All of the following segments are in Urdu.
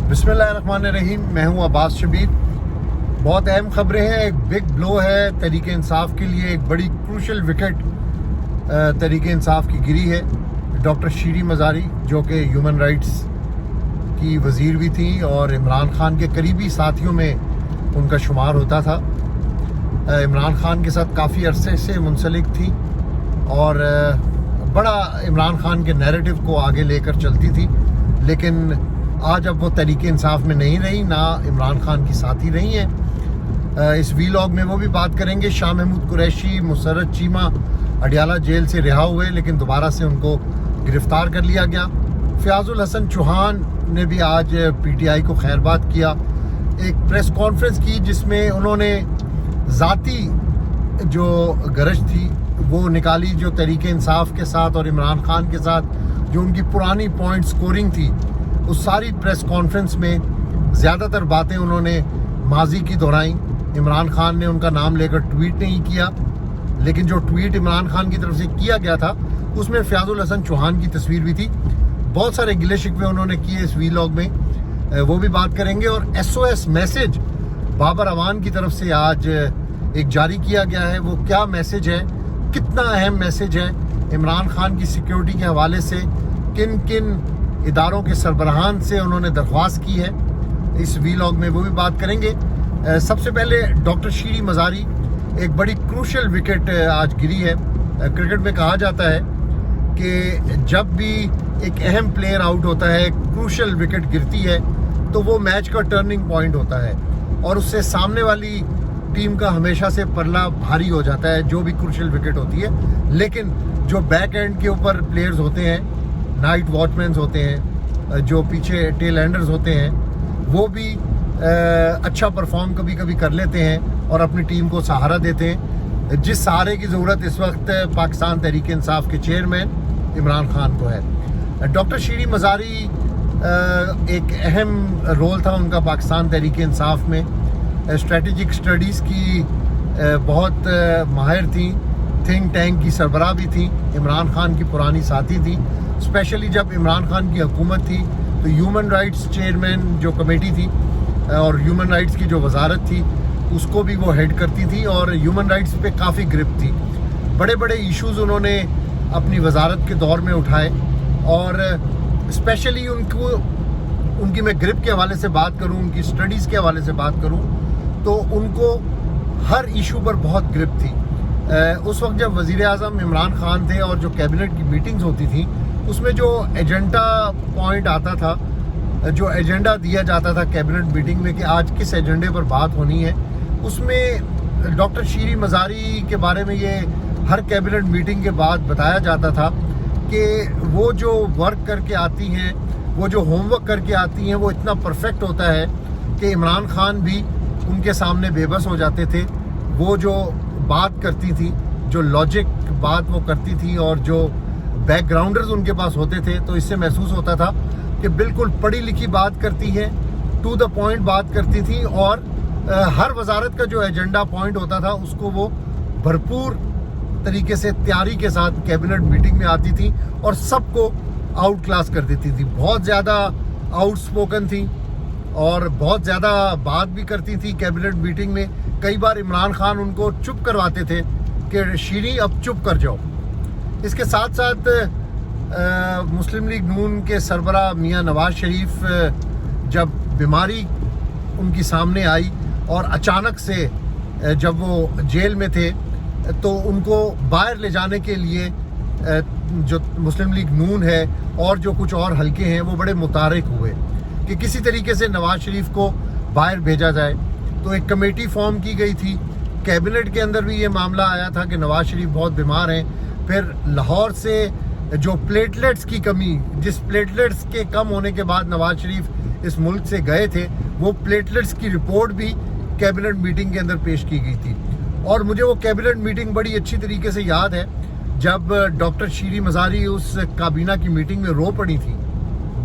بسم اللہ الرحمن الرحیم. میں ہوں عباس شبیر. بہت اہم خبریں ہیں. ایک بگ بلو ہے تحریک انصاف کے لیے. ایک بڑی کروشل وکٹ تحریک انصاف کی گری ہے. ڈاکٹر شیریں مزاری جو کہ ہیومن رائٹس کی وزیر بھی تھیں اور عمران خان کے قریبی ساتھیوں میں ان کا شمار ہوتا تھا. عمران خان کے ساتھ کافی عرصے سے منسلک تھی اور بڑا عمران خان کے نیریٹو کو آگے لے کر چلتی تھی. لیکن آج اب وہ تحریک انصاف میں نہیں رہی، نہ عمران خان کی ساتھی رہی ہیں. اس ویلاگ میں وہ بھی بات کریں گے. شاہ محمود قریشی، مسرت چیمہ اڈیالہ جیل سے رہا ہوئے لیکن دوبارہ سے ان کو گرفتار کر لیا گیا. فیاض الحسن چوہان نے بھی آج پی ٹی آئی کو خیر بات کیا. ایک پریس کانفرنس کی جس میں انہوں نے ذاتی جو گرج تھی وہ نکالی، جو تحریک انصاف کے ساتھ اور عمران خان کے ساتھ جو ان کی پرانی پوائنٹ سکورنگ تھی. اس ساری پریس کانفرنس میں زیادہ تر باتیں انہوں نے ماضی کی دہرائیں. عمران خان نے ان کا نام لے کر ٹویٹ نہیں کیا، لیکن جو ٹویٹ عمران خان کی طرف سے کیا گیا تھا اس میں فیاض الحسن چوہان کی تصویر بھی تھی. بہت سارے گلے شکوے انہوں نے کیے اس ویلاگ میں، وہ بھی بات کریں گے. اور S O S message Babar Awan کی طرف سے آج ایک جاری کیا گیا ہے. وہ کیا میسج ہے، کتنا اہم میسج ہے، عمران خان کی سیکیورٹی کے حوالے سے کن کن اداروں کے سربراہان سے انہوں نے درخواست کی ہے، اس ویلاگ میں وہ بھی بات کریں گے. سب سے پہلے ڈاکٹر شیریں مزاری. ایک بڑی کروشل وکٹ آج گری ہے. کرکٹ میں کہا جاتا ہے کہ جب بھی ایک اہم پلیئر آؤٹ ہوتا ہے، کروشل وکٹ گرتی ہے تو وہ میچ کا ٹرننگ پوائنٹ ہوتا ہے اور اس سے سامنے والی ٹیم کا ہمیشہ سے پلڑا بھاری ہو جاتا ہے جو بھی کروشل وکٹ ہوتی ہے. لیکن جو بیک اینڈ کے اوپر پلیئرز ہوتے ہیں، نائٹ واچ مینز ہوتے ہیں، جو پیچھے ٹیل اینڈرز ہوتے ہیں، وہ بھی اچھا پرفارم کبھی کبھی کر لیتے ہیں اور اپنی ٹیم کو سہارا دیتے ہیں، جس سہارے کی ضرورت اس وقت پاکستان تحریک انصاف کے چیئرمین عمران خان کو ہے. ڈاکٹر شیریں مزاری ایک اہم رول تھا ان کا پاکستان تحریک انصاف میں. اسٹریٹجک سٹڈیز کی بہت ماہر تھیں، تھنک ٹینک کی سربراہ بھی تھیں، عمران خان کی پرانی ساتھی تھیں. اسپیشلی جب عمران خان کی حکومت تھی تو ہیومن رائٹس چیئرمین جو کمیٹی تھی اور ہیومن رائٹس کی جو وزارت تھی اس کو بھی وہ ہیڈ کرتی تھی اور ہیومن رائٹس پہ کافی گرپ تھی. بڑے بڑے ایشوز انہوں نے اپنی وزارت کے دور میں اٹھائے اور اسپیشلی ان کی میں گرپ کے حوالے سے بات کروں، ان کی سٹڈیز کے حوالے سے بات کروں تو ان کو ہر ایشو پر بہت گرپ تھی. اس وقت جب وزیر اعظم عمران خان تھے اور جو کیبنٹ کی میٹنگز ہوتی تھیں اس میں جو ایجنڈا پوائنٹ آتا تھا، جو ایجنڈا دیا جاتا تھا کیبنٹ میٹنگ میں کہ آج کس ایجنڈے پر بات ہونی ہے، اس میں ڈاکٹر شیریں مزاری کے بارے میں یہ ہر کیبنٹ میٹنگ کے بعد بتایا جاتا تھا کہ وہ جو ورک کر کے آتی ہیں، وہ جو ہوم ورک کر کے آتی ہیں وہ اتنا پرفیکٹ ہوتا ہے کہ عمران خان بھی ان کے سامنے بے بس ہو جاتے تھے. وہ جو بات کرتی تھی، جو لاجک بات وہ کرتی تھی اور جو بیک گراؤنڈرز ان کے پاس ہوتے تھے تو اس سے محسوس ہوتا تھا کہ بالکل پڑھی لکھی بات کرتی ہے، ٹو دا پوائنٹ بات کرتی تھی اور ہر وزارت کا جو ایجنڈا پوائنٹ ہوتا تھا اس کو وہ بھرپور طریقے سے تیاری کے ساتھ کیبنٹ میٹنگ میں آتی تھی اور سب کو آؤٹ کلاس کر دیتی تھی. بہت زیادہ آؤٹ سپوکن تھی اور بہت زیادہ بات بھی کرتی تھی کیبنٹ میٹنگ میں. کئی بار عمران خان ان کو چپ کرواتے تھے کہ شیریں اب چپ کر جاؤ. اس کے ساتھ ساتھ مسلم لیگ نون کے سربراہ میاں نواز شریف جب بیماری ان کی سامنے آئی اور اچانک سے جب وہ جیل میں تھے تو ان کو باہر لے جانے کے لیے جو مسلم لیگ نون ہے اور جو کچھ اور حلقے ہیں وہ بڑے متحرک ہوئے کہ کسی طریقے سے نواز شریف کو باہر بھیجا جائے. تو ایک کمیٹی فارم کی گئی تھی. کیبنٹ کے اندر بھی یہ معاملہ آیا تھا کہ نواز شریف بہت بیمار ہیں. پھر لاہور سے جو پلیٹلیٹس کی کمی، جس پلیٹلیٹس کے کم ہونے کے بعد نواز شریف اس ملک سے گئے تھے، وہ پلیٹلیٹس کی رپورٹ بھی کیبنٹ میٹنگ کے اندر پیش کی گئی تھی. اور مجھے وہ کیبنٹ میٹنگ بڑی اچھی طریقے سے یاد ہے جب ڈاکٹر شیریں مزاری اس کابینہ کی میٹنگ میں رو پڑی تھی،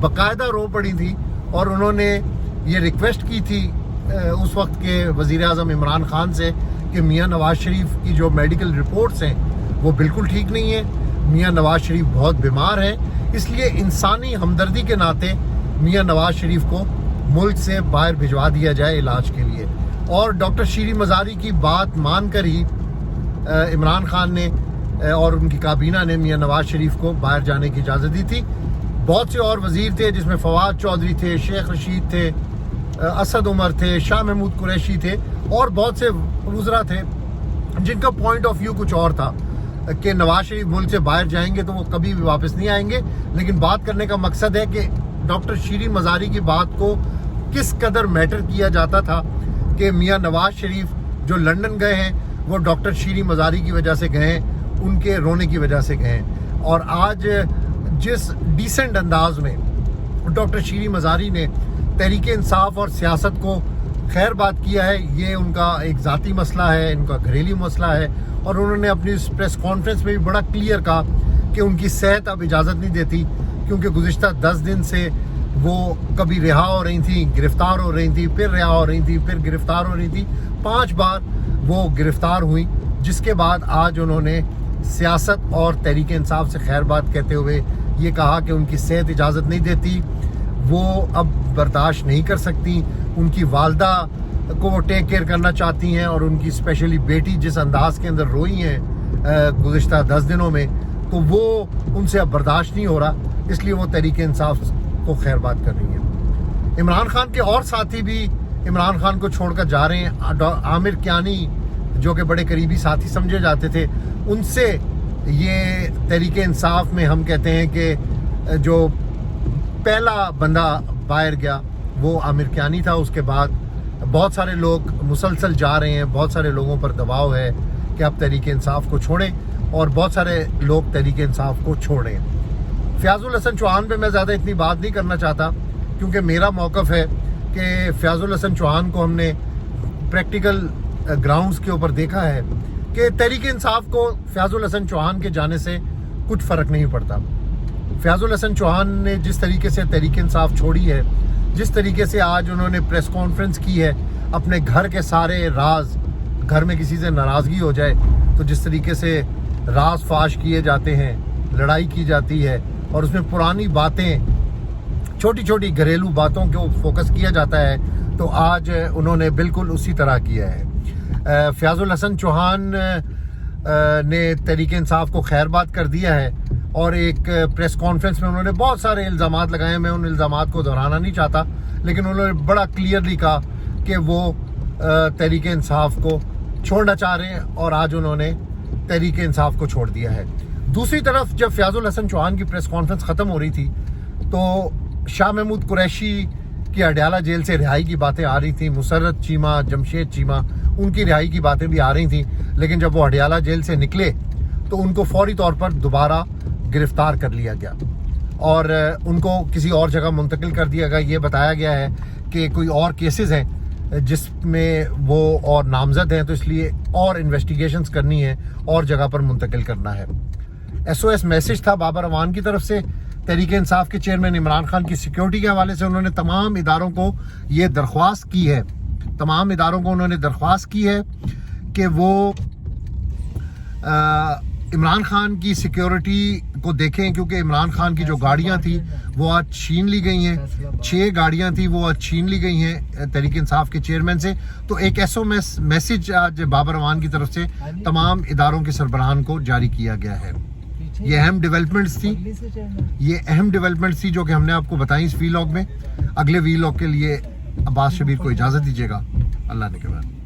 باقاعدہ رو پڑی تھی اور انہوں نے یہ ریکویسٹ کی تھی اس وقت کے وزیر اعظم عمران خان سے کہ میاں نواز شریف کی جو میڈیکل رپورٹس ہیں وہ بالکل ٹھیک نہیں ہیں، میاں نواز شریف بہت بیمار ہیں، اس لیے انسانی ہمدردی کے ناطے میاں نواز شریف کو ملک سے باہر بھجوا دیا جائے علاج کے لیے. اور ڈاکٹر شیریں مزاری کی بات مان کر ہی عمران خان نے اور ان کی کابینہ نے میاں نواز شریف کو باہر جانے کی اجازت دی تھی. بہت سے اور وزیر تھے جس میں فواد چودھری تھے, شیخ رشید تھے, اسد عمر تھے, شاہ محمود قریشی تھے اور بہت سے وزراء تھے جن کا پوائنٹ آف ویو کچھ اور تھا کہ نواز شریف ملک سے باہر جائیں گے تو وہ کبھی بھی واپس نہیں آئیں گے. لیکن بات کرنے کا مقصد ہے کہ ڈاکٹر شیریں مزاری کی بات کو کس قدر میٹر کیا جاتا تھا کہ میاں نواز شریف جو لندن گئے ہیں وہ ڈاکٹر شیریں مزاری کی وجہ سے گئے ہیں, ان کے رونے کی وجہ سے گئے ہیں. اور آج جس ڈیسنٹ انداز میں ڈاکٹر شیریں مزاری نے تحریک انصاف اور سیاست کو خیر بات کیا ہے, یہ ان کا ایک ذاتی مسئلہ ہے, ان کا گھریلو مسئلہ ہے. اور انہوں نے اپنی اس پریس کانفرنس میں بھی بڑا کلیئر کہا کہ ان کی صحت اب اجازت نہیں دیتی, کیونکہ گزشتہ 10 دن سے وہ کبھی رہا ہو رہی تھیں, گرفتار ہو رہی تھیں, پھر رہا ہو رہی تھیں, پھر گرفتار ہو رہی تھیں. 5 بار وہ گرفتار ہوئیں, جس کے بعد آج انہوں نے سیاست اور تحریک انصاف سے خیر بات کہتے ہوئے یہ کہا کہ ان کی صحت اجازت نہیں دیتی, وہ اب برداشت نہیں کر سکتی. ان کی والدہ کو وہ ٹیک کیئر کرنا چاہتی ہیں اور ان کی اسپیشلی بیٹی جس انداز کے اندر روئی ہیں گزشتہ 10 دنوں میں, تو وہ ان سے اب برداشت نہیں ہو رہا, اس لیے وہ تحریک انصاف کو خیر بات کر رہی ہیں. عمران خان کے اور ساتھی بھی عمران خان کو چھوڑ کر جا رہے ہیں. عامر کیانی جو کہ بڑے قریبی ساتھی سمجھے جاتے تھے, ان سے یہ تحریک انصاف میں ہم کہتے ہیں کہ جو پہلا بندہ باہر گیا وہ عامر کیانی تھا. اس کے بعد بہت سارے لوگ مسلسل جا رہے ہیں, بہت سارے لوگوں پر دباؤ ہے کہ آپ تحریک انصاف کو چھوڑیں, اور بہت سارے لوگ تحریک انصاف کو چھوڑیں. فیاض الحسن چوہان پہ میں زیادہ اتنی بات نہیں کرنا چاہتا, کیونکہ میرا موقف ہے کہ فیاض الحسن چوہان کو ہم نے پریکٹیکل گراؤنڈز کے اوپر دیکھا ہے کہ تحریک انصاف کو فیاض الحسن چوہان کے جانے سے کچھ فرق نہیں پڑتا. فیاض الحسن چوہان نے جس طریقے سے تحریک انصاف چھوڑی ہے, جس طریقے سے آج انہوں نے پریس کانفرنس کی ہے, اپنے گھر کے سارے راز, گھر میں کسی سے ناراضگی ہو جائے تو جس طریقے سے راز فاش کیے جاتے ہیں, لڑائی کی جاتی ہے, اور اس میں پرانی باتیں, چھوٹی چھوٹی گھریلو باتوں کو فوکس کیا جاتا ہے, تو آج انہوں نے بالکل اسی طرح کیا ہے. فیاض الحسن چوہان نے تحریک انصاف کو خیر بات کر دیا ہے, اور ایک پریس کانفرنس میں انہوں نے بہت سارے الزامات لگائے ہیں. میں ان الزامات کو دہرانا نہیں چاہتا, لیکن انہوں نے بڑا کلیئرلی کہا کہ وہ تحریک انصاف کو چھوڑنا چاہ رہے ہیں, اور آج انہوں نے تحریک انصاف کو چھوڑ دیا ہے. دوسری طرف جب فیاض الحسن چوہان کی پریس کانفرنس ختم ہو رہی تھی تو شاہ محمود قریشی کی اڈیالہ جیل سے رہائی کی باتیں آ رہی تھیں, مسرت چیمہ, جمشید چیمہ, ان کی رہائی کی باتیں بھی آ رہی تھیں. لیکن جب وہ اڈیالہ جیل سے نکلے تو ان کو فوری طور پر دوبارہ گرفتار کر لیا گیا اور ان کو کسی اور جگہ منتقل کر دیا گیا. یہ بتایا گیا ہے کہ کوئی اور کیسز ہیں جس میں وہ اور نامزد ہیں, تو اس لیے اور انویسٹیگیشنز کرنی ہے, اور جگہ پر منتقل کرنا ہے. SOS میسج تھا بابر اعوان کی طرف سے. تحریک انصاف کے چیئرمین عمران خان کی سیکیورٹی کے حوالے سے انہوں نے تمام اداروں کو یہ درخواست کی ہے, تمام اداروں کو انہوں نے درخواست کی ہے کہ وہ عمران خان کی سیکیورٹی کو دیکھیں, کیونکہ عمران خان کی جو گاڑیاں تھیں وہ آج چھین لی گئی ہیں. 6 گاڑیاں تھیں وہ آج چھین لی گئی ہیں تحریک انصاف کے چیئرمین سے. تو ایک SOS میسج آج بابر اعوان کی طرف سے تمام اداروں کے سربراہان کو جاری کیا گیا ہے. یہ اہم ڈیولپمنٹس تھی جو کہ ہم نے آپ کو بتائیں اس وی لاگ میں. اگلے وی لاگ کے لیے عباس شبیر کو اجازت دیجیے گا. اللہ نے کے بعد.